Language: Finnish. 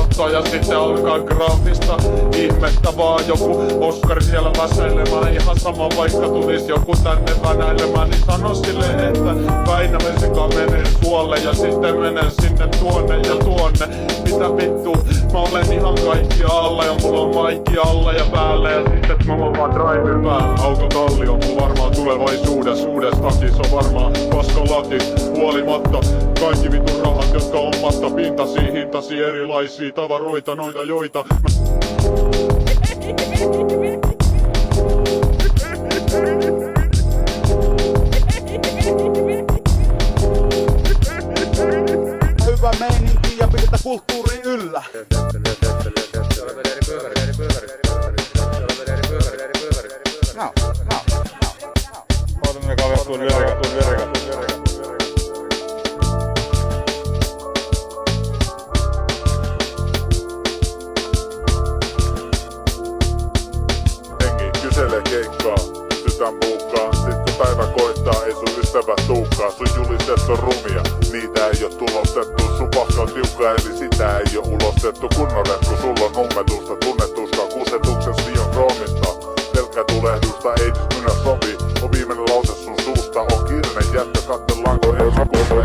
kattoo ja sitten alkaa graafista ihmettä vaan joku Oskari siellä väsailemaan. Ihan sama vaikka tulis joku tänne vänäilemään, niin sano sille, että Väinämöisikä menee suolle ja sitten menen sinne tuonne ja tuonne. Mitä vittu, mä olen ihan kaikki alla ja mulla on maikki alla ja päällä ja sitten mulla on vaan drive päällä. Auto talli on mun varmaan tulevaisuudessa uudestakin, se on varmaan paskolaki huolimatta. Kaikki vitun rahat, jotka on matta pintasi, hintasi erilaisia tavaroita, noita joita hyvä meininki ja pidetä kulttuuri yllä. Hengi kyselee keikkaa, sytän mukaan. Sit kun päivä koittaa, ei sun ystävät tuukaan. Sun julistet on rumia, niitä ei oo tulostettu. Sun paska on tiukka, eli sitä ei oo ulostettu. Kunnolle, kun sulla on nummetusta, tunnetusta kusetuksessa liian kroomista. Pelkkä tulehdusta, ei nyt minä sovi. On viimeinen lause sun suusta, on kiireinen jätkä, katsellaan kun ensi kuussa